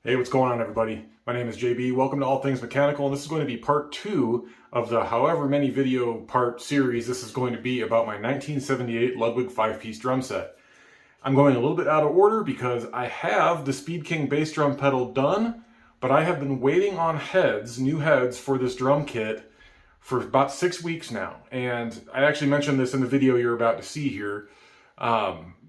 Hey, what's going on, everybody? My name is JB. Welcome to All Things Mechanical, and this is going to be part 2 of the however many video part series. This is going to be about my 1978 Ludwig 5-piece drum set. I'm going a little bit out of order because I have the Speed King bass drum pedal done, but I have been waiting on heads, new heads for this drum kit for about 6 weeks now. And I actually mentioned this in the video you're about to see here.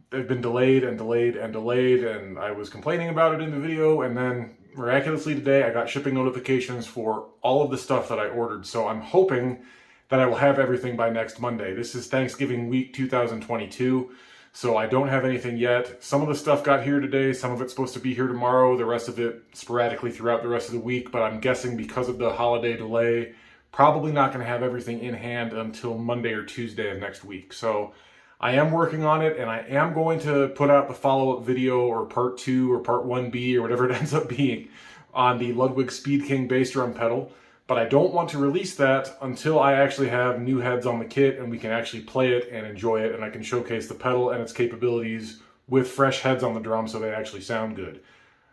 They've been delayed and delayed and delayed, and I was complaining about it in the video, and then miraculously today I got shipping notifications for all of the stuff that I ordered. So I'm hoping that I will have everything by next Monday. This is Thanksgiving week 2022, so I don't have anything yet. Some of the stuff got here today, some of it's supposed to be here tomorrow, the rest of it sporadically throughout the rest of the week, but I'm guessing because of the holiday delay, probably not going to have everything in hand until Monday or Tuesday of next week. So I am working on it, and I am going to put out the follow-up video or part 2 or part 1B or whatever it ends up being on the Ludwig Speed King bass drum pedal, but I don't want to release that until I actually have new heads on the kit and we can actually play it and enjoy it, and I can showcase the pedal and its capabilities with fresh heads on the drum so they actually sound good.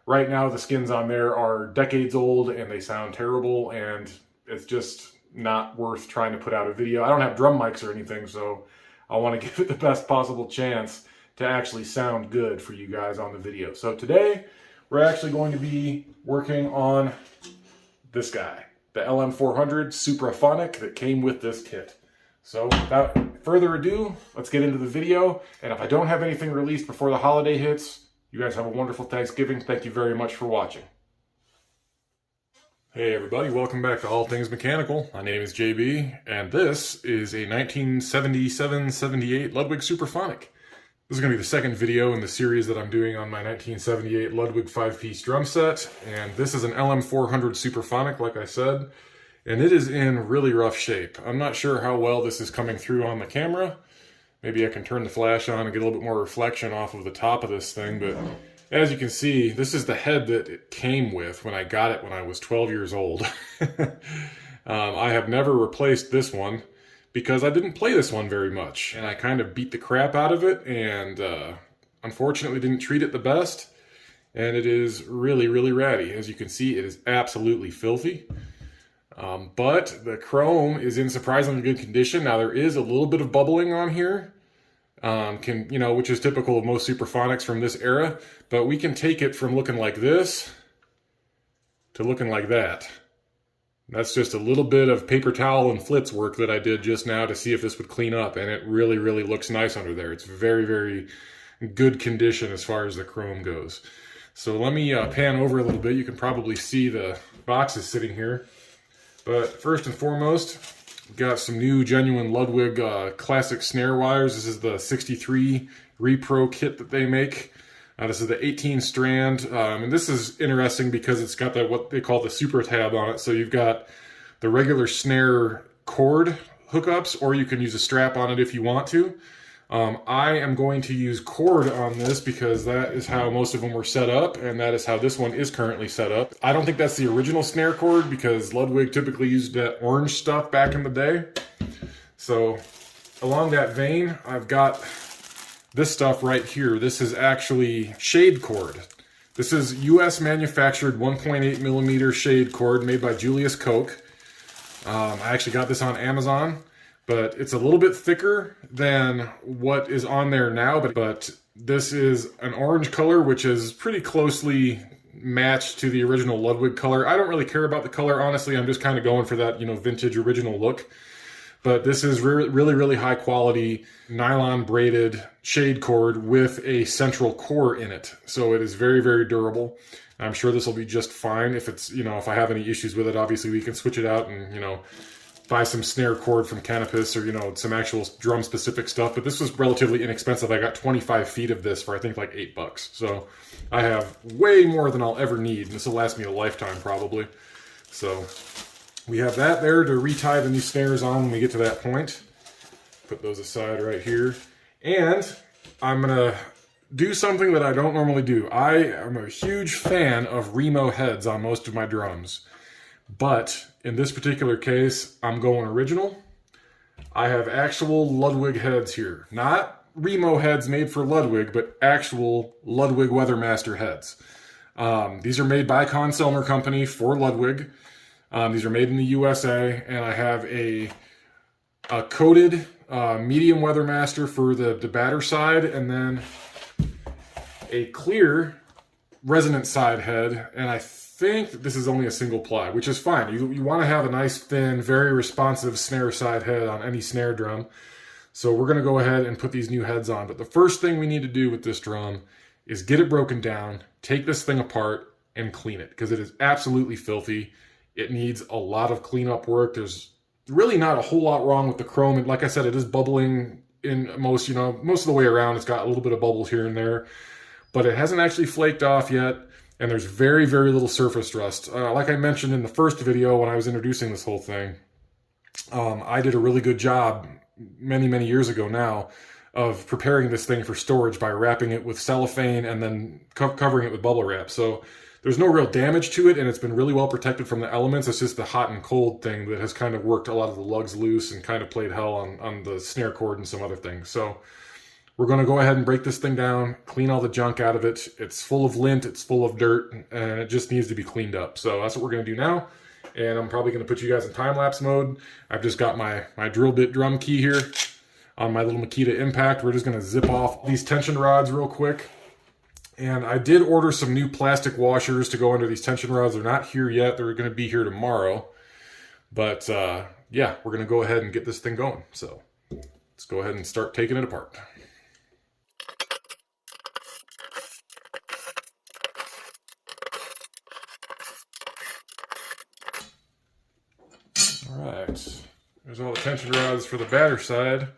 Right now the skins on there are decades old and they sound terrible, and it's just not worth trying to put out a video. I don't have drum mics or anything, so I want to give it the best possible chance to actually sound good for you guys on the video. So today, we're actually going to be working on this guy, the LM400 Supraphonic that came with this kit. So without further ado, let's get into the video. And if I don't have anything released before the holiday hits, you guys have a wonderful Thanksgiving. Thank you very much for watching. Hey everybody, welcome back to All Things Mechanical. My name is JB, and this is a 1977-78 Ludwig Supraphonic. This is going to be the second video in the series that I'm doing on my 1978 Ludwig 5-piece drum set, and this is an LM400 Supraphonic, like I said, and it is in really rough shape. I'm not sure how well this is coming through on the camera. Maybe I can turn the flash on and get a little bit more reflection off of the top of this thing, but as you can see, this is the head that it came with when I got it when I was 12 years old. I have never replaced this one because I didn't play this one very much, and I kind of beat the crap out of it, and unfortunately didn't treat it the best, and it is really, really ratty. As you can see, it is absolutely filthy, but the chrome is in surprisingly good condition. Now, there is a little bit of bubbling on here, which is typical of most Supraphonics from this era, but we can take it from looking like this to looking like that. That's just a little bit of paper towel and flitz work that I did just now to see if this would clean up, and it really, really looks nice under there. It's very, very good condition as far as the chrome goes. So let me pan over a little bit. You can probably see the boxes sitting here, but first and foremost, got some new genuine Ludwig classic snare wires. This is the 63 Repro kit that they make. This is the 18 strand, and this is interesting because it's got what they call the Super tab on it. So you've got the regular snare cord hookups, or you can use a strap on it if you want to. I am going to use cord on this because that is how most of them were set up, and that is how this one is currently set up. I don't think that's the original snare cord because Ludwig typically used that orange stuff back in the day. So along that vein, I've got this stuff right here. This is actually shade cord. This is US manufactured 1.8 millimeter shade cord made by Julius Koch. I actually got this on Amazon, but it's a little bit thicker than what is on there now, but this is an orange color, which is pretty closely matched to the original Ludwig color. I don't really care about the color, honestly. I'm just kind of going for that, vintage original look. But this is really, really high quality nylon braided shade cord with a central core in it. So it is very, very durable. I'm sure this will be just fine. If it's, if I have any issues with it, obviously we can switch it out and, buy some snare cord from Canopus or, some actual drum specific stuff. But this was relatively inexpensive. I got 25 feet of this for I think like $8. So I have way more than I'll ever need. This will last me a lifetime probably. So we have that there to retie the new snares on when we get to that point. Put those aside right here. And I'm going to do something that I don't normally do. I am a huge fan of Remo heads on most of my drums. But in this particular case, I'm going original. I have actual Ludwig heads here. Not Remo heads made for Ludwig, but actual Ludwig Weathermaster heads. These are made by Conselmer Company for Ludwig. These are made in the USA, and I have a coated medium Weathermaster for the batter side, and then a clear resonant side head, and I think this is only a single ply, which is fine. You want to have a nice, thin, very responsive snare side head on any snare drum. So we're going to go ahead and put these new heads on. But the first thing we need to do with this drum is get it broken down, take this thing apart, and clean it, because it is absolutely filthy. It needs a lot of cleanup work. There's really not a whole lot wrong with the chrome. And like I said, it is bubbling in most of the way around. It's got a little bit of bubbles here and there, but it hasn't actually flaked off yet. And there's very, very little surface rust. Like I mentioned in the first video when I was introducing this whole thing, I did a really good job many, many years ago now of preparing this thing for storage by wrapping it with cellophane and then covering it with bubble wrap. So there's no real damage to it, and it's been really well protected from the elements. It's just the hot and cold thing that has kind of worked a lot of the lugs loose and kind of played hell on the snare cord and some other things. So we're going to go ahead and break this thing down, clean all the junk out of it. It's full of lint, it's full of dirt, and it just needs to be cleaned up. So that's what we're going to do now. And I'm probably going to put you guys in time-lapse mode. I've just got my drill bit drum key here on my little Makita Impact. We're just going to zip off these tension rods real quick. And I did order some new plastic washers to go under these tension rods. They're not here yet. They're going to be here tomorrow. But yeah, we're going to go ahead and get this thing going. So let's go ahead and start taking it apart. All right, there's all the tension rods for the batter side.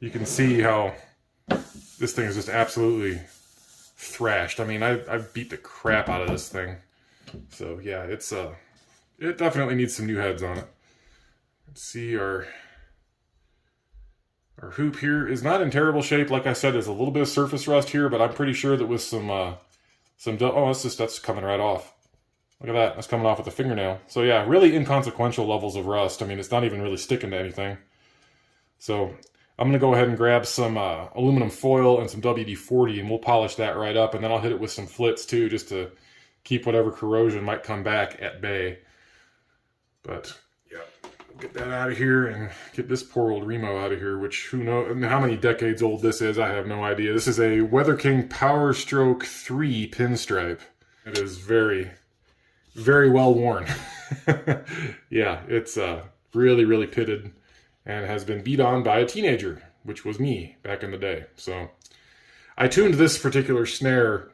You can see how this thing is just absolutely thrashed. I mean, I beat the crap out of this thing. So yeah, it definitely needs some new heads on it. Let's see, our hoop here is not in terrible shape. Like I said, there's a little bit of surface rust here, but I'm pretty sure that with oh, that's coming right off. Look at that, that's coming off with a fingernail. So yeah, really inconsequential levels of rust. I mean, it's not even really sticking to anything. So I'm gonna go ahead and grab some aluminum foil and some WD-40, and we'll polish that right up, and then I'll hit it with some flits too, just to keep whatever corrosion might come back at bay. But yeah, we'll get that out of here and get this poor old Remo out of here, which who knows how many decades old this is, I have no idea. This is a Weather King Power Stroke 3 pinstripe. It is very, very well worn. Yeah, it's really, really pitted and has been beat on by a teenager, which was me back in the day. So I tuned this particular snare.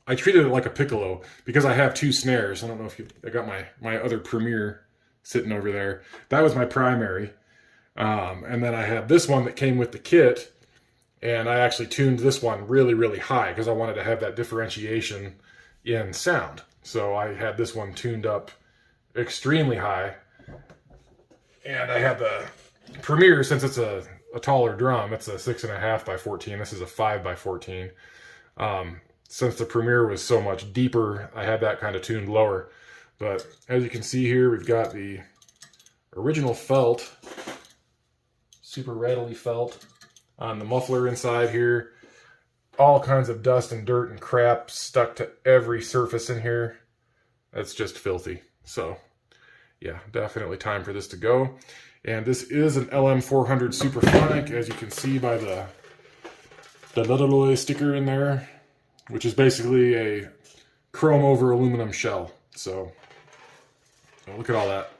I treated it like a piccolo because I have two snares. I don't know if I got my other Premier sitting over there. That was my primary. And then I had this one that came with the kit, and I actually tuned this one really, really high because I wanted to have that differentiation in sound. So I had this one tuned up extremely high, and I had the Premier, since it's a taller drum, it's a 6.5 by 14. This is a 5 by 14. Since the Premier was so much deeper, I had that kind of tuned lower. But as you can see here, we've got the original felt, super rattly felt on the muffler inside here. All kinds of dust and dirt and crap stuck to every surface in here. That's just filthy. So yeah, definitely time for this to go. And this is an LM400 Supraphonic, as you can see by the Ludwig sticker in there, which is basically a chrome over aluminum shell. So look at all that.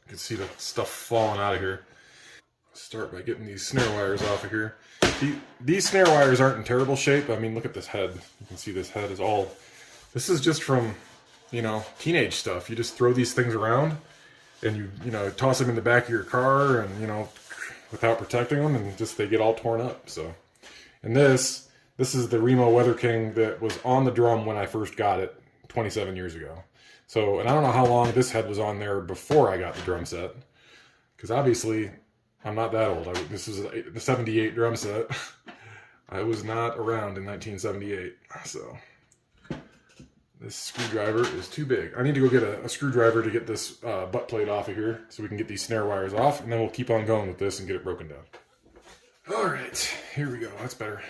You can see the stuff falling out of here. Start by getting these snare wires off of here. These snare wires aren't in terrible shape. I mean, look at this head. You can see this head is all... This is just from, teenage stuff. You just throw these things around and you toss them in the back of your car and, without protecting them, and just they get all torn up. So, and this is the Remo Weather King that was on the drum when I first got it 27 years ago. So, and I don't know how long this head was on there before I got the drum set, because obviously I'm not that old. This is the 78 drum set. I was not around in 1978, so this screwdriver is too big. I need to go get a screwdriver to get this butt plate off of here so we can get these snare wires off, and then we'll keep on going with this and get it broken down. All right, here we go. That's better.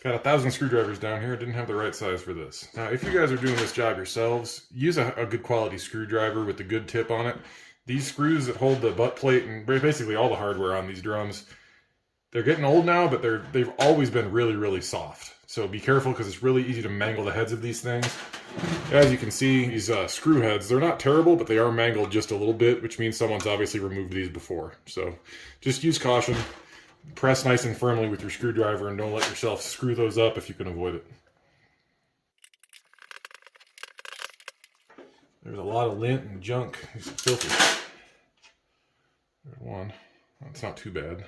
Got 1,000 screwdrivers down here. I didn't have the right size for this. Now, if you guys are doing this job yourselves, use a good quality screwdriver with the good tip on it. These screws that hold the butt plate and basically all the hardware on these drums, they're getting old now, but they've always been really, really soft. So be careful because it's really easy to mangle the heads of these things. As you can see, these screw heads, they're not terrible, but they are mangled just a little bit, which means someone's obviously removed these before. So just use caution. Press nice and firmly with your screwdriver and don't let yourself screw those up if you can avoid it. There's a lot of lint and junk. It's filthy. There's one. That's not too bad.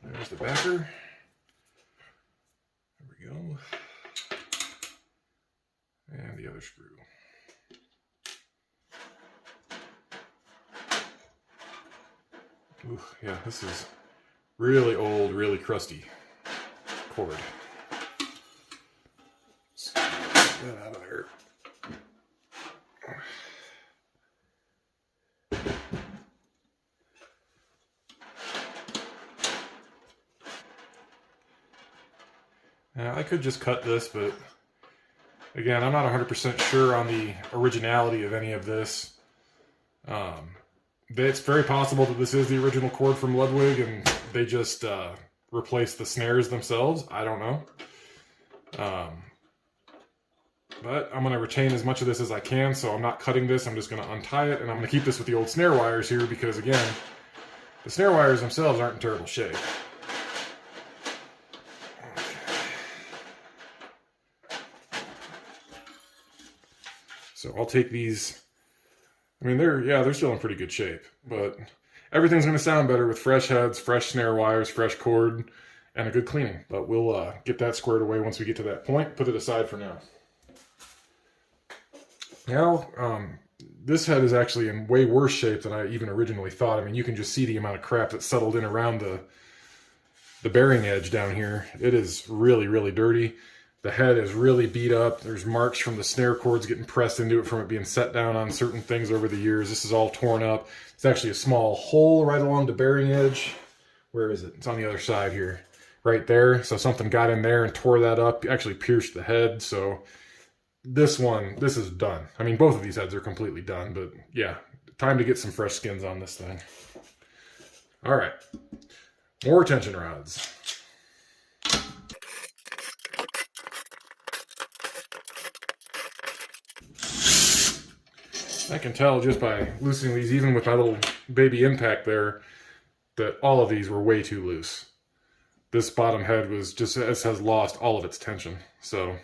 There's the backer. There we go. And the other screw. Ooh, yeah, this is really old, really crusty cord. Let's get that out of there. Now, I could just cut this, but again, I'm not 100% sure on the originality of any of this. It's very possible that this is the original cord from Ludwig and they just replaced the snares themselves. I don't know. But I'm going to retain as much of this as I can, so I'm not cutting this. I'm just going to untie it, and I'm going to keep this with the old snare wires here because, again, the snare wires themselves aren't in terrible shape. So I'll take these. I mean, they're still in pretty good shape, but everything's going to sound better with fresh heads, fresh snare wires, fresh cord, and a good cleaning. But we'll get that squared away once we get to that point. Put it aside for now. Now, this head is actually in way worse shape than I even originally thought. I mean, you can just see the amount of crap that settled in around the bearing edge down here. It is really, really dirty. The head is really beat up. There's marks from the snare cords getting pressed into it from it being set down on certain things over the years. This is all torn up. It's actually a small hole right along the bearing edge. Where is it? It's on the other side here. Right there. So something got in there and tore that up. Actually pierced the head. So this is done. I mean, both of these heads are completely done. But yeah, time to get some fresh skins on this thing. All right. More tension rods. I can tell just by loosening these, even with my little baby impact there, that all of these were way too loose. This bottom head has lost all of its tension. So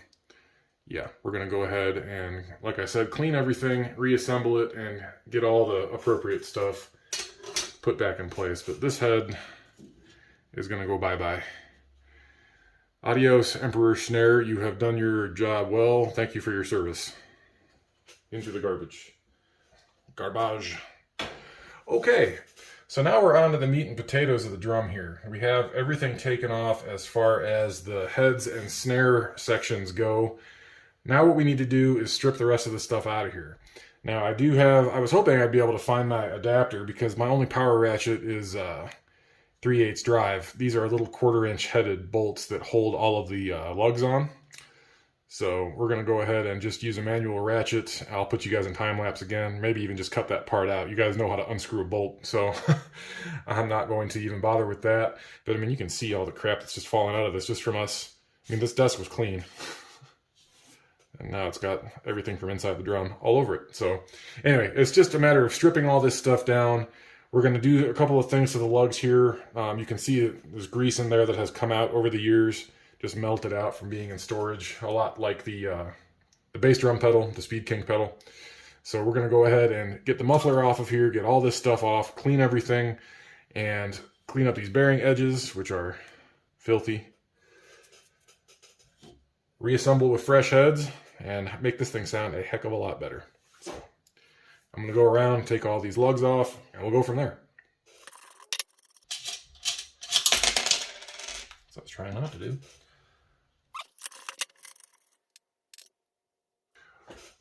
yeah, we're going to go ahead and, like I said, clean everything, reassemble it, and get all the appropriate stuff put back in place. But this head is going to go bye-bye. Adios, Emperor Snare. You have done your job well. Thank you for your service. Into the garbage. Garbage. Okay, so now we're on to the meat and potatoes of the drum here. We have everything taken off as far as the heads and snare sections go. Now what we need to do is strip the rest of the stuff out of here. Now I was hoping I'd be able to find my adapter because my only power ratchet is 3/8 drive. These are little 1/4-inch headed bolts that hold all of the lugs on. So we're going to go ahead and just use a manual ratchet. I'll put you guys in time lapse again, maybe even just cut that part out. You guys know how to unscrew a bolt, so I'm not going to even bother with that. But I mean, you can see all the crap that's just falling out of this just from us. I mean, this desk was clean. And now it's got everything from inside the drum all over it. So anyway, it's just a matter of stripping all this stuff down. We're going to do a couple of things to the lugs here. You can see there's grease in there that has come out over the years. Just melted out from being in storage, a lot like the bass drum pedal, the Speed King pedal. So we're going to go ahead and get the muffler off of here, get all this stuff off, clean everything, and clean up these bearing edges, which are filthy. Reassemble with fresh heads, and make this thing sound a heck of a lot better. So I'm going to go around, take all these lugs off, and we'll go from there. So I was trying not to do.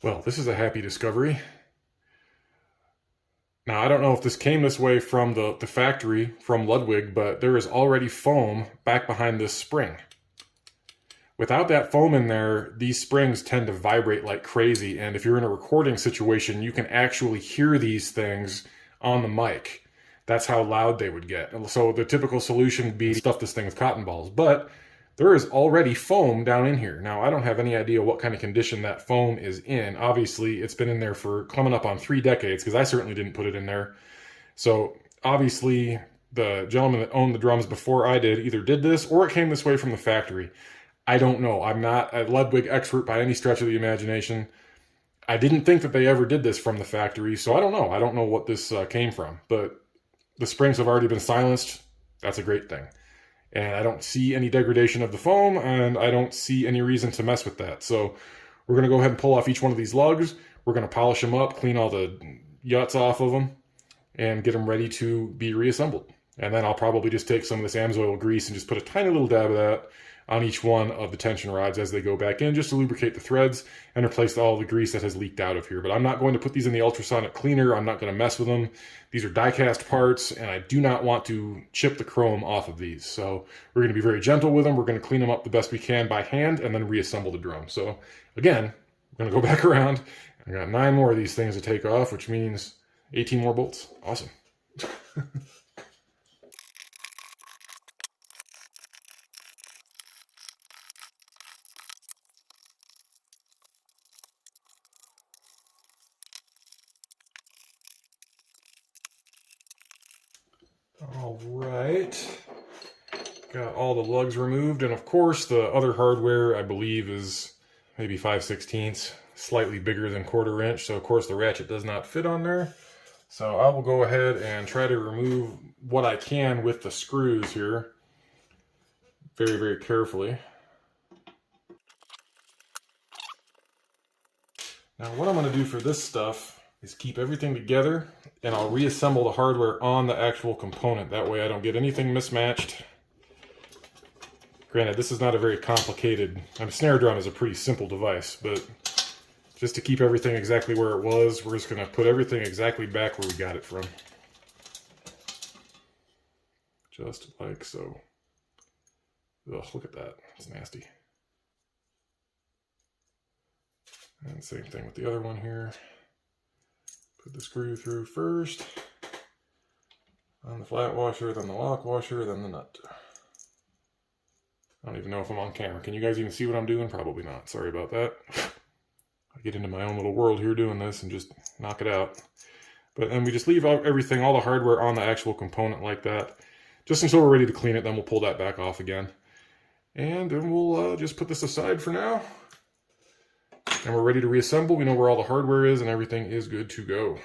Well, this is a happy discovery. Now, I don't know if this came this way from the factory, from Ludwig, but there is already foam back behind this spring. Without that foam in there, these springs tend to vibrate like crazy, and if you're in a recording situation, you can actually hear these things on the mic. That's how loud they would get. And so the typical solution would be to stuff this thing with cotton balls, but there is already foam down in here. Now, I don't have any idea what kind of condition that foam is in. Obviously, it's been in there for coming up on 3 decades, because I certainly didn't put it in there. So obviously, the gentleman that owned the drums before I did either did this, or it came this way from the factory. I don't know. I'm not a Ludwig expert by any stretch of the imagination. I didn't think that they ever did this from the factory, so I don't know. I don't know what this came from, but the springs have already been silenced. That's a great thing. And I don't see any degradation of the foam, and I don't see any reason to mess with that. So we're going to go ahead and pull off each one of these lugs. We're going to polish them up, clean all the yuts off of them, and get them ready to be reassembled. And then I'll probably just take some of this AMSOIL grease and just put a tiny little dab of that on each one of the tension rods as they go back in, just to lubricate the threads and replace all the grease that has leaked out of here. But I'm not going to put these in the ultrasonic cleaner. I'm not going to mess with them. These are die-cast parts, and I do not want to chip the chrome off of these. So we're going to be very gentle with them. We're going to clean them up the best we can by hand and then reassemble the drum. So again, we're going to go back around. I got 9 more of these things to take off, which means 18 more bolts. Awesome. All right, got all the lugs removed, and of course the other hardware I believe is maybe 5/16, slightly bigger than 1/4 inch, so of course the ratchet does not fit on there. So I will go ahead and try to remove what I can with the screws here, very, very carefully. Now what I'm going to do for this stuff is keep everything together, and I'll reassemble the hardware on the actual component. That way I don't get anything mismatched. Granted, this is not a very complicated, snare drum is a pretty simple device, but just to keep everything exactly where it was, we're just going to put everything exactly back where we got it from. Just like so. Ugh, look at that. It's nasty. And same thing with the other one here. Put the screw through first, on the flat washer, then the lock washer, then the nut. I don't even know if I'm on camera. Can you guys even see what I'm doing? Probably not. Sorry about that. I get into my own little world here doing this and just knock it out. But then we just leave everything, all the hardware on the actual component like that, just until we're ready to clean it. Then we'll pull that back off again. And then we'll just put this aside for now. And we're ready to reassemble. We know where all the hardware is and everything is good to go.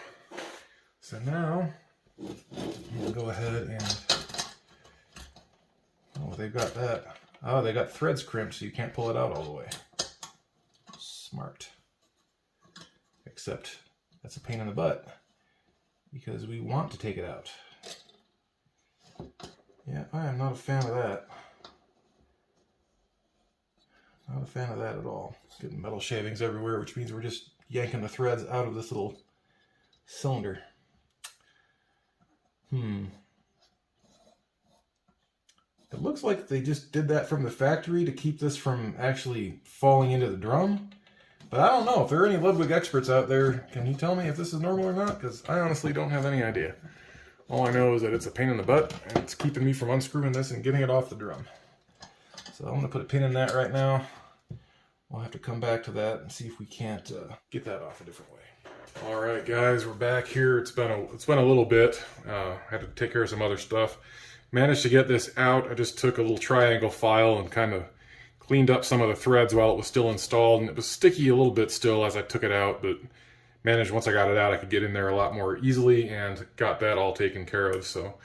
So now, we'll go ahead and, oh, they've got that. Oh, they got threads crimped so you can't pull it out all the way. Smart. Except that's a pain in the butt because we want to take it out. Yeah, I am not a fan of that. Not a fan of that at all. Getting metal shavings everywhere, which means we're just yanking the threads out of this little cylinder. It looks like they just did that from the factory to keep this from actually falling into the drum. But I don't know. If there are any Ludwig experts out there, can you tell me if this is normal or not? Because I honestly don't have any idea. All I know is that it's a pain in the butt, and it's keeping me from unscrewing this and getting it off the drum. So I'm going to put a pin in that right now. We'll have to come back to that and see if we can't get that off a different way. All right, guys, we're back here. It's been a little bit. Had to take care of some other stuff. Managed to get this out. I just took a little triangle file and kind of cleaned up some of the threads while it was still installed, and it was sticky a little bit still as I took it out, but managed once I got it out I could get in there a lot more easily and got that all taken care of. So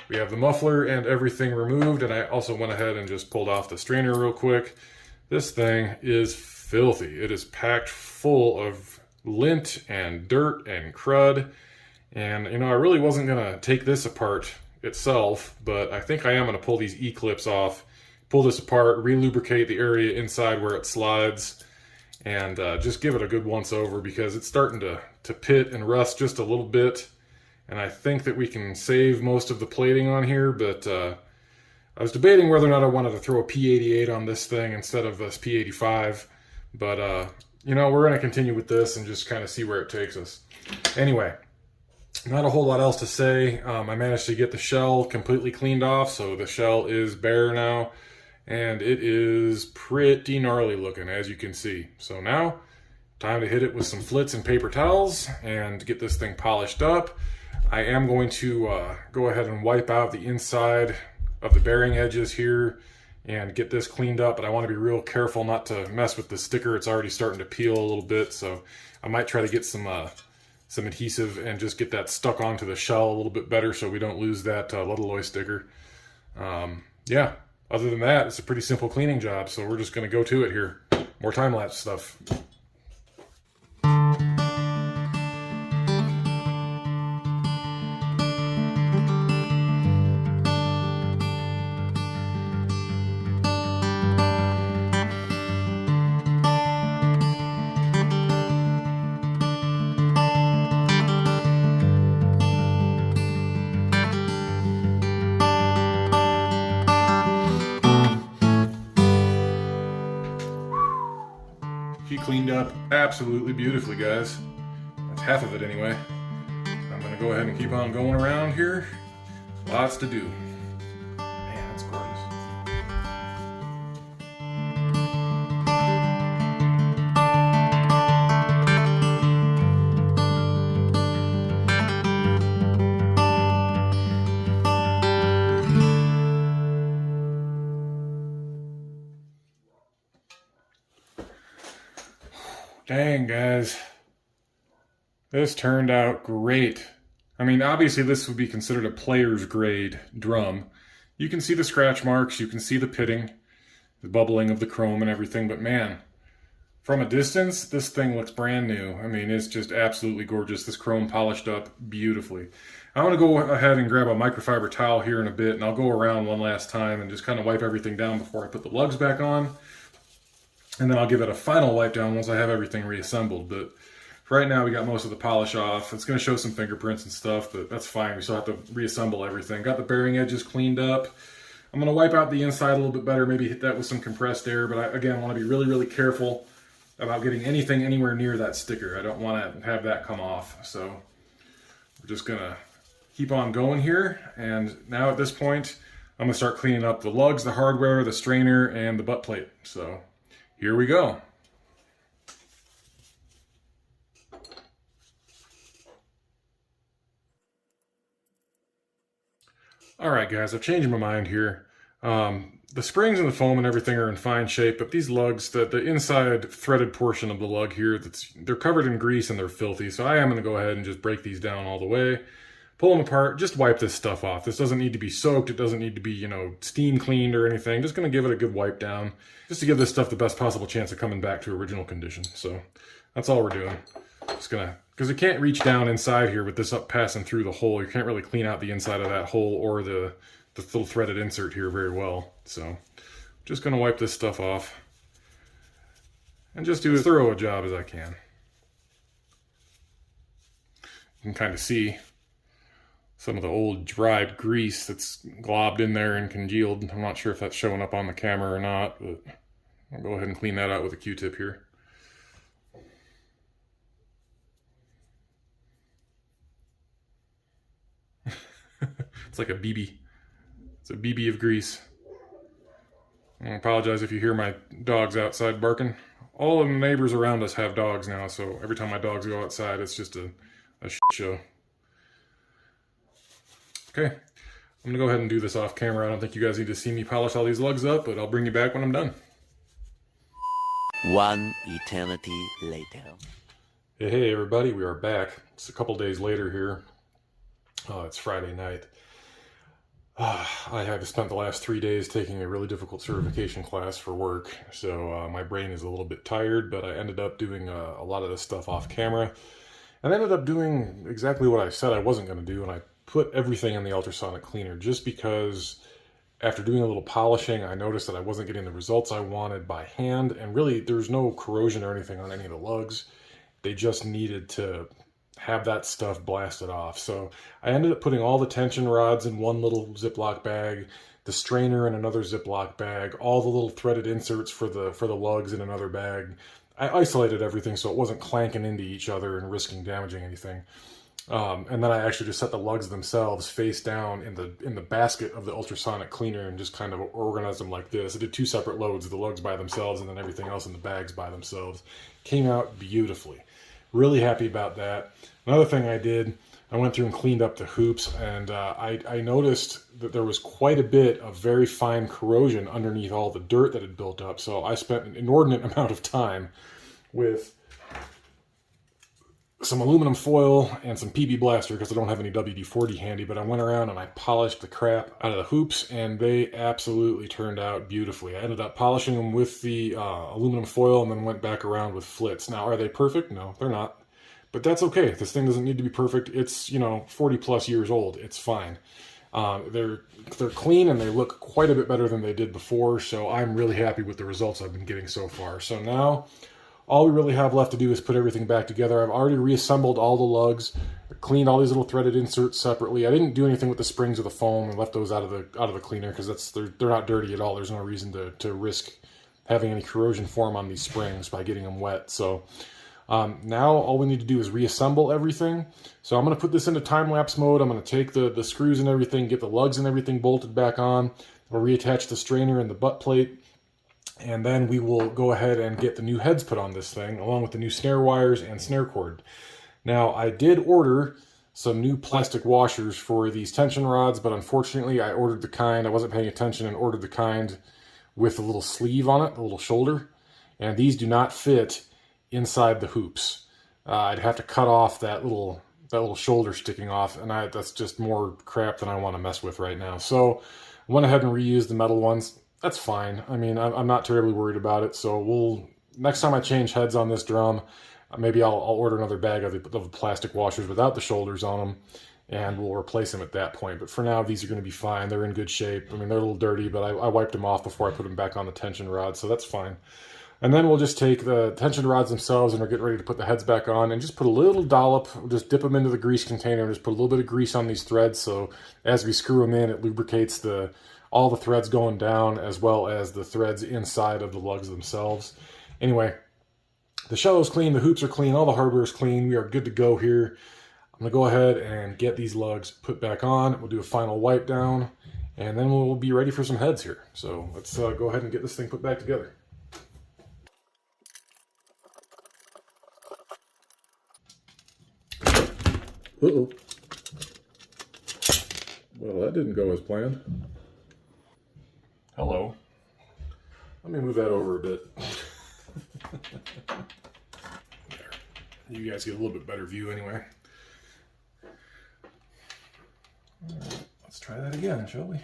we have the muffler and everything removed, and I also went ahead and just pulled off the strainer real quick. This thing is filthy. It is packed full of lint and dirt and crud, and you know, I really wasn't gonna take this apart itself, but I think I am gonna pull these E-clips off, pull this apart, re-lubricate the area inside where it slides, and just give it a good once over because it's starting to pit and rust just a little bit, And I think that we can save most of the plating on here, but I was debating whether or not I wanted to throw a P88 on this thing instead of this P85. But, you know, we're going to continue with this and just kind of see where it takes us. Anyway, not a whole lot else to say. I managed to get the shell completely cleaned off, so the shell is bare now. And it is pretty gnarly looking, as you can see. So now, time to hit it with some flits and paper towels and get this thing polished up. I am going to go ahead and wipe out the inside of the bearing edges here and get this cleaned up, but I want to be real careful not to mess with the sticker. It's already starting to peel a little bit, so I might try to get some adhesive and just get that stuck onto the shell a little bit better so we don't lose that Ludwig sticker. Yeah. Other than that, it's a pretty simple cleaning job, so we're just going to go to it here. More time-lapse stuff. She cleaned up absolutely beautifully, guys. That's half of it anyway. I'm gonna go ahead and keep on going around here. Lots to do. Man, that's gorgeous. Dang, guys. This turned out great. I mean, obviously this would be considered a player's grade drum. You can see the scratch marks, you can see the pitting, the bubbling of the chrome and everything, but man, from a distance, this thing looks brand new. I mean, it's just absolutely gorgeous. This chrome polished up beautifully. I want to go ahead and grab a microfiber towel here in a bit, and I'll go around one last time and just kind of wipe everything down before I put the lugs back on. And then I'll give it a final wipe down once I have everything reassembled. But right now we got most of the polish off. It's going to show some fingerprints and stuff, but that's fine. We still have to reassemble everything. Got the bearing edges cleaned up. I'm going to wipe out the inside a little bit better, maybe hit that with some compressed air. But I, again, want to be really, really careful about getting anything anywhere near that sticker. I don't want to have that come off. So we're just going to keep on going here. And now at this point, I'm going to start cleaning up the lugs, the hardware, the strainer, and the butt plate. So here we go. All right, guys, I've changed my mind here. The springs and the foam and everything are in fine shape, but these lugs, the inside threaded portion of the lug here, they're covered in grease and they're filthy. So I am going to go ahead and just break these down all the way, pull them apart, just wipe this stuff off. This doesn't need to be soaked. It doesn't need to be, you know, steam cleaned or anything. Just going to give it a good wipe down, just to give this stuff the best possible chance of coming back to original condition. So that's all we're doing. Just gonna, because it can't reach down inside here with this up passing through the hole. You can't really clean out the inside of that hole or the little threaded insert here very well. So just gonna wipe this stuff off and just do as thorough a job as I can. You can kind of see some of the old dried grease that's globbed in there and congealed. I'm not sure if that's showing up on the camera or not, but I'll go ahead and clean that out with a Q-tip here. It's like a BB. It's a BB of grease. I apologize if you hear my dogs outside barking. All of the neighbors around us have dogs now, so every time my dogs go outside, it's just a shit show. Okay, I'm gonna go ahead and do this off camera. I don't think you guys need to see me polish all these lugs up, but I'll bring you back when I'm done. One eternity later. Hey everybody, we are back. It's a couple days later here. It's Friday night. I have spent the last 3 days taking a really difficult certification class for work, so my brain is a little bit tired, but I ended up doing a lot of this stuff off camera, and I ended up doing exactly what I said I wasn't going to do, and I put everything in the ultrasonic cleaner just because after doing a little polishing, I noticed that I wasn't getting the results I wanted by hand, and really there's no corrosion or anything on any of the lugs. They just needed to have that stuff blasted off. So I ended up putting all the tension rods in one little Ziploc bag, the strainer in another Ziploc bag, all the little threaded inserts for the lugs in another bag. I isolated everything so it wasn't clanking into each other and risking damaging anything. And then I actually just set the lugs themselves face down in the basket of the ultrasonic cleaner and just kind of organized them like this. I did 2 separate loads, the lugs by themselves and then everything else in the bags by themselves. Came out beautifully. Really happy about that. Another thing I did, I went through and cleaned up the hoops, and I noticed that there was quite a bit of very fine corrosion underneath all the dirt that had built up. So I spent an inordinate amount of time with some aluminum foil and some PB Blaster because I don't have any WD-40 handy, but I went around and I polished the crap out of the hoops and they absolutely turned out beautifully. I ended up polishing them with the aluminum foil and then went back around with flits. Now, are they perfect? No, they're not. But that's okay. This thing doesn't need to be perfect. It's, 40 plus years old. It's fine. They're clean and they look quite a bit better than they did before, so I'm really happy with the results I've been getting so far. So now all we really have left to do is put everything back together. I've already reassembled all the lugs, cleaned all these little threaded inserts separately. I didn't do anything with the springs or the foam and left those out of the cleaner because they're not dirty at all. There's no reason to risk having any corrosion form on these springs by getting them wet. So now all we need to do is reassemble everything. So I'm going to put this into time-lapse mode. I'm going to take the screws and everything, get the lugs and everything bolted back on. We'll reattach the strainer and the butt plate. And then we will go ahead and get the new heads put on this thing, along with the new snare wires and snare cord. Now, I did order some new plastic washers for these tension rods, but unfortunately I ordered the kind, I wasn't paying attention and ordered the kind with a little sleeve on it, a little shoulder. And these do not fit inside the hoops. I'd have to cut off that little shoulder sticking off, and that's just more crap than I want to mess with right now. So I went ahead and reused the metal ones. That's fine. I mean, I'm not terribly worried about it. So next time I change heads on this drum, maybe I'll order another bag of the plastic washers without the shoulders on them, and we'll replace them at that point. But for now, these are going to be fine. They're in good shape. I mean, they're a little dirty, but I wiped them off before I put them back on the tension rod, so that's fine. And then we'll just take the tension rods themselves and we'll get ready to put the heads back on and just put a little dollop, we'll just dip them into the grease container and just put a little bit of grease on these threads so as we screw them in, it lubricates all the threads going down as well as the threads inside of the lugs themselves. Anyway, the shellow's clean, the hoops are clean, all the hardware is clean. We are good to go here. I'm going to go ahead and get these lugs put back on. We'll do a final wipe down and then we'll be ready for some heads here. So let's go ahead and get this thing put back together. Uh-oh. Well, that didn't go as planned. Hello. Let me move that over a bit. There. You guys get a little bit better view anyway. All right, let's try that again, shall we?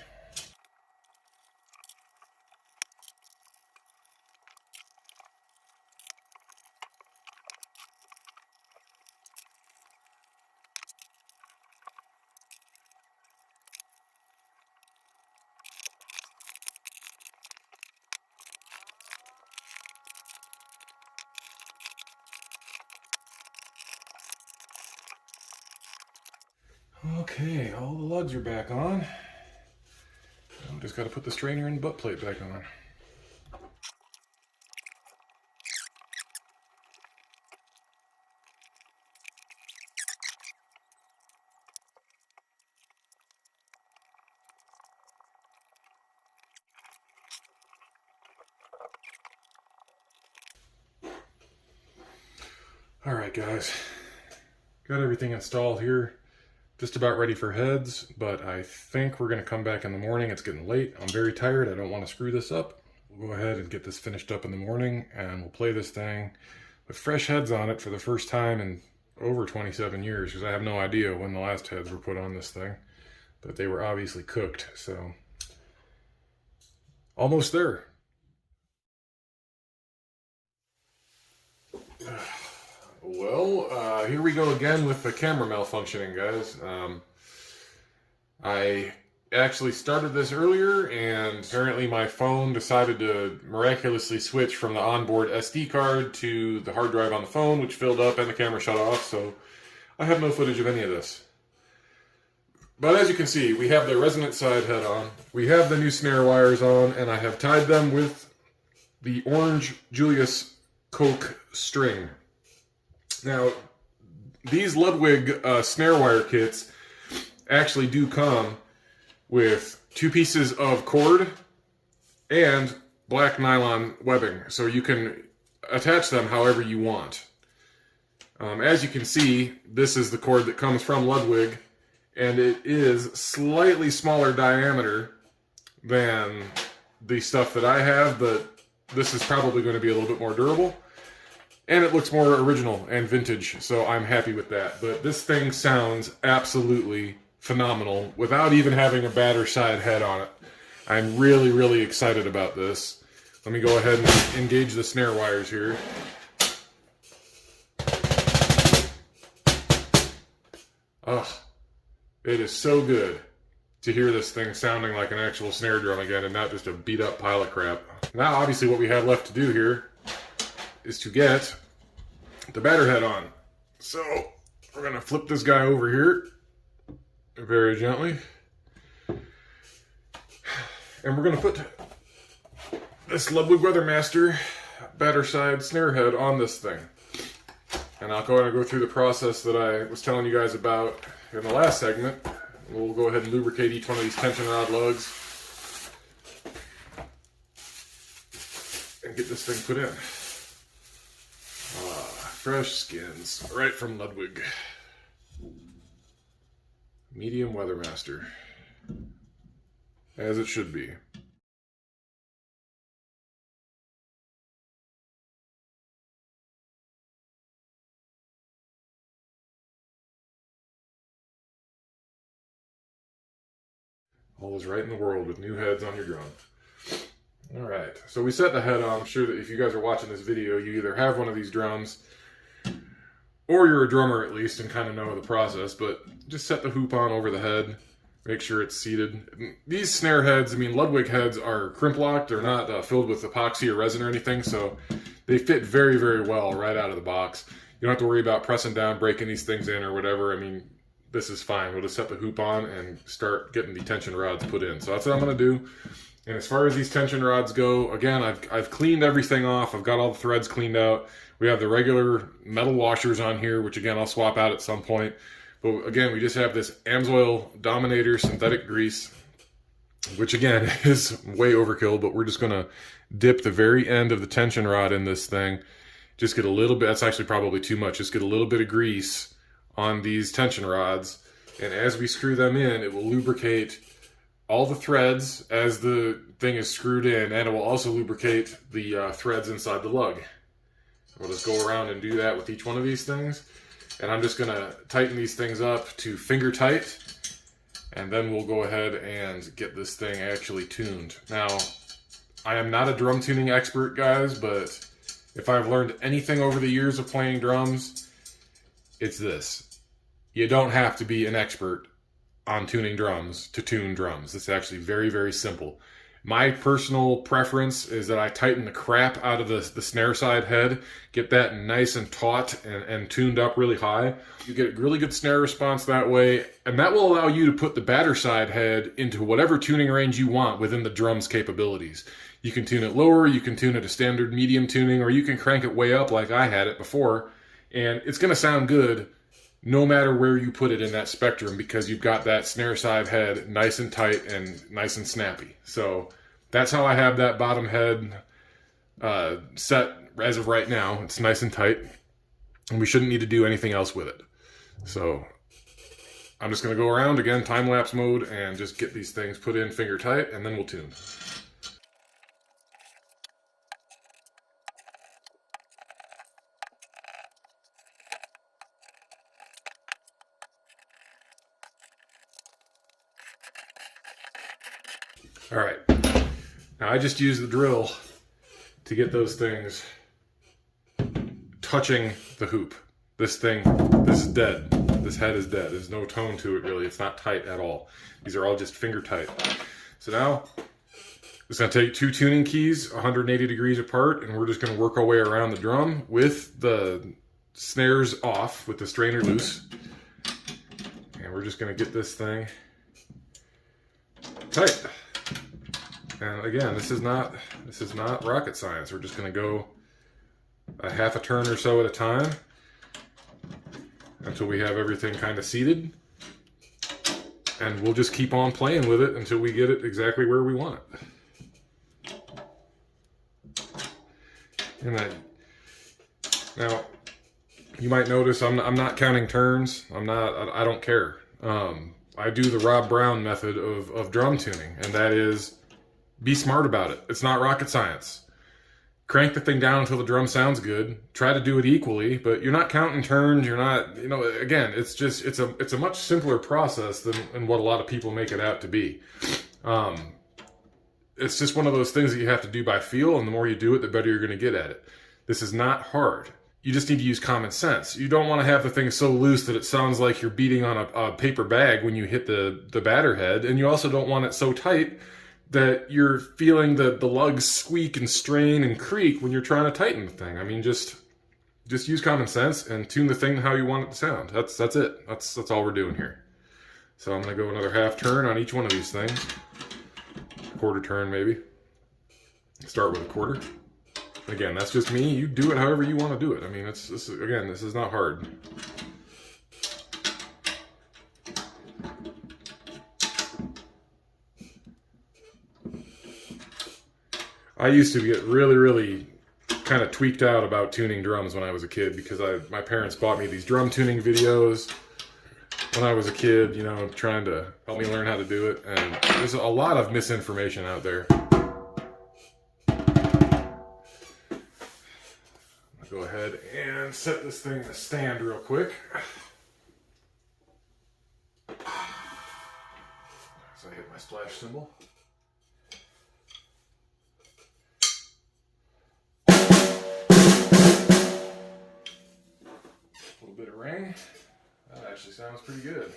Okay, all the lugs are back on. Now we just got to put the strainer and butt plate back on. All right, guys, got everything installed here. Just about ready for heads, but I think we're going to come back in the morning. It's getting late. I'm very tired. I don't want to screw this up. We'll go ahead and get this finished up in the morning, and we'll play this thing with fresh heads on it for the first time in over 27 years, because I have no idea when the last heads were put on this thing, but they were obviously cooked, so almost there. Well, here we go again with the camera malfunctioning, guys. I actually started this earlier, and apparently my phone decided to miraculously switch from the onboard SD card to the hard drive on the phone, which filled up and the camera shut off. So I have no footage of any of this. But as you can see, we have the resonant side head on, we have the new snare wires on, and I have tied them with the orange Julius Coke string. Now, these Ludwig snare wire kits actually do come with 2 pieces of cord and black nylon webbing, so you can attach them however you want. As you can see, this is the cord that comes from Ludwig, and it is slightly smaller diameter than the stuff that I have, but this is probably going to be a little bit more durable, and it looks more original and vintage, so I'm happy with that. But this thing sounds absolutely phenomenal without even having a batter side head on it. I'm really, really excited about this. Let me go ahead and engage the snare wires here. Ugh. It is so good to hear this thing sounding like an actual snare drum again and not just a beat up pile of crap. Now obviously what we have left to do here is to get the batter head on. So we're going to flip this guy over here very gently. And we're going to put this Ludwig Weathermaster batter side snare head on this thing. And I'll go ahead and go through the process that I was telling you guys about in the last segment. We'll go ahead and lubricate each one of these tension rod lugs and get this thing put in. Fresh skins, right from Ludwig. Medium Weathermaster, as it should be. All is right in the world with new heads on your drum. Alright, so we set the head on. I'm sure that if you guys are watching this video, you either have one of these drums, or you're a drummer at least and kind of know the process, but just set the hoop on over the head, make sure it's seated. These snare heads, I mean, Ludwig heads are crimp locked. They're not filled with epoxy or resin or anything, so they fit very, very well right out of the box. You don't have to worry about pressing down, breaking these things in or whatever. I mean, this is fine. We'll just set the hoop on and start getting the tension rods put in. So that's what I'm going to do. And as far as these tension rods go, again, I've cleaned everything off. I've got all the threads cleaned out. We have the regular metal washers on here, which again, I'll swap out at some point. But again, we just have this Amsoil Dominator synthetic grease, which again is way overkill, but we're just going to dip the very end of the tension rod in this thing. Just get a little bit, that's actually probably too much. Just get a little bit of grease on these tension rods. And as we screw them in, it will lubricate all the threads as the thing is screwed in, and it will also lubricate the threads inside the lug. We'll just go around and do that with each one of these things. And I'm just gonna tighten these things up to finger tight, and then we'll go ahead and get this thing actually tuned. Now, I am not a drum tuning expert, guys, but if I've learned anything over the years of playing drums, it's this. You don't have to be an expert on tuning drums to tune drums. It's actually very, very simple. My personal preference is that I tighten the crap out of the snare side head, get that nice and taut and tuned up really high. You get a really good snare response that way, and that will allow you to put the batter side head into whatever tuning range you want within the drum's capabilities. You can tune it lower, you can tune it a standard medium tuning, or you can crank it way up like I had it before, and it's going to sound good no matter where you put it in that spectrum, because you've got that snare side head nice and tight and nice and snappy. So that's how I have that bottom head set as of right now. It's nice and tight, and we shouldn't need to do anything else with it. So I'm just going to go around again, time-lapse mode, and just get these things put in finger tight, and then we'll tune. All right, now I just use the drill to get those things touching the hoop. This is dead. This head is dead. There's no tone to it really. It's not tight at all. These are all just finger tight. So now, it's gonna take 2 tuning keys, 180 degrees apart, and we're just gonna work our way around the drum with the snares off, with the strainer loose. And we're just going to get this thing tight. And again, this is not rocket science. We're just going to go a half a turn or so at a time until we have everything kind of seated. And we'll just keep on playing with it until we get it exactly where we want it. And now, you might notice I'm not counting turns. I don't care. I do the Rob Brown method of drum tuning, and that is be smart about it. It's not rocket science. Crank the thing down until the drum sounds good. Try to do it equally, but you're not counting turns. You're not, again, it's a much simpler process than what a lot of people make it out to be. It's just one of those things that you have to do by feel, and the more you do it, the better you're going to get at it. This is not hard. You just need to use common sense. You don't want to have the thing so loose that it sounds like you're beating on a paper bag when you hit the batter head, and you also don't want it so tight that you're feeling the lugs squeak and strain and creak when you're trying to tighten the thing. I mean, just use common sense and tune the thing how you want it to sound. That's it. That's all we're doing here. So I'm going to go another half turn on each one of these things. Quarter turn maybe. Start with a quarter. Again, that's just me. You do it however you want to do it. I mean, this is not hard. I used to get really kind of tweaked out about tuning drums when I was a kid because my parents bought me these drum tuning videos when I was a kid, trying to help me learn how to do it. And there's a lot of misinformation out there. Go ahead and set this thing to stand real quick. As I hit my splash cymbal. A little bit of ring. That actually sounds pretty good.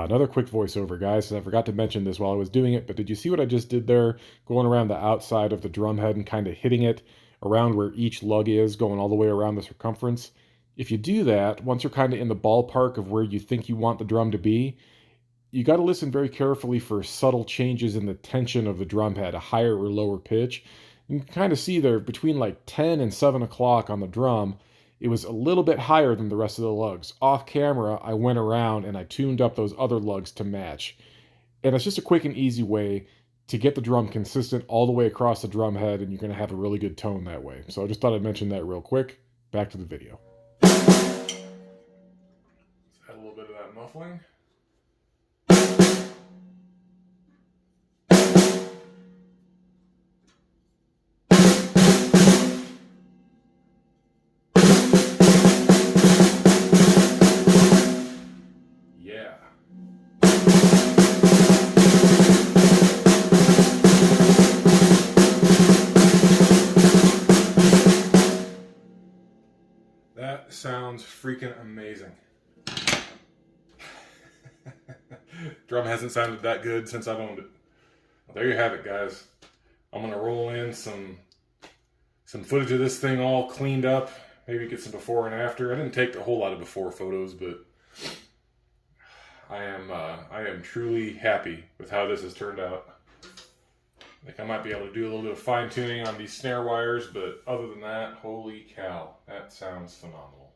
Another quick voiceover, guys. I forgot to mention this while I was doing it, but did you see what I just did there? Going around the outside of the drum head and kind of hitting it around where each lug is, going all the way around the circumference. If you do that, once you're kind of in the ballpark of where you think you want the drum to be, you got to listen very carefully for subtle changes in the tension of the drum head, a higher or lower pitch. You can kind of see there between like 10 and 7 o'clock on the drum, it was a little bit higher than the rest of the lugs. Off camera, I went around and I tuned up those other lugs to match. And it's just a quick and easy way to get the drum consistent all the way across the drum head, and you're going to have a really good tone that way. So I just thought I'd mention that real quick. Back to the video. Let's add a little bit of that muffling. That sounds freaking amazing. Drum hasn't sounded that good since I've owned it. Well, there you have it, guys. I'm gonna roll in some footage of this thing all cleaned up. Maybe get some before and after. I didn't take a whole lot of before photos, but I am truly happy with how this has turned out. I think I might be able to do a little bit of fine tuning on these snare wires, but other than that, holy cow, that sounds phenomenal.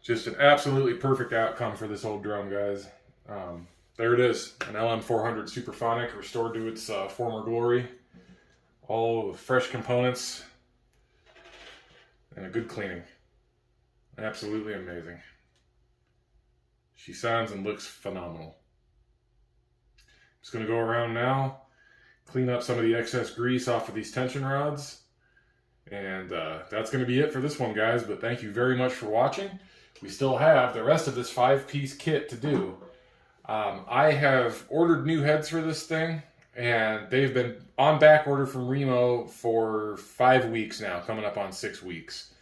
Just an absolutely perfect outcome for this old drum, guys. There it is, an LM400 Supraphonic restored to its former glory. All with fresh components and a good cleaning. Absolutely amazing. She sounds and looks phenomenal. Just going to go around now, clean up some of the excess grease off of these tension rods. And that's going to be it for this one, guys. But thank you very much for watching. We still have the rest of this 5-piece kit to do. I have ordered new heads for this thing, and they've been on back order from Remo for 5 weeks now, coming up on 6 weeks.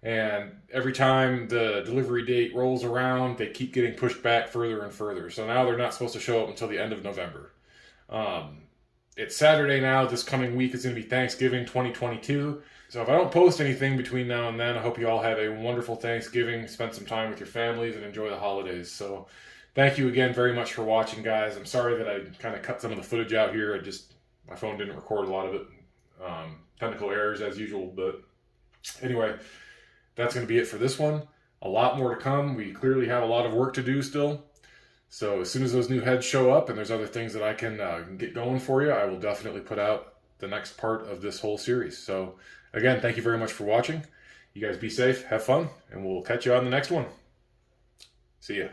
And every time the delivery date rolls around, they keep getting pushed back further and further. So now they're not supposed to show up until the end of November. It's Saturday now. This coming week is going to be Thanksgiving 2022. So if I don't post anything between now and then, I hope you all have a wonderful Thanksgiving, spend some time with your families, and enjoy the holidays. So thank you again very much for watching, guys. I'm sorry that I kind of cut some of the footage out here. My phone didn't record a lot of it. Technical errors as usual, but anyway, that's going to be it for this one. A lot more to come. We clearly have a lot of work to do still. So as soon as those new heads show up and there's other things that I can get going for you, I will definitely put out the next part of this whole series. So again, thank you very much for watching. You guys be safe, have fun, and we'll catch you on the next one. See ya.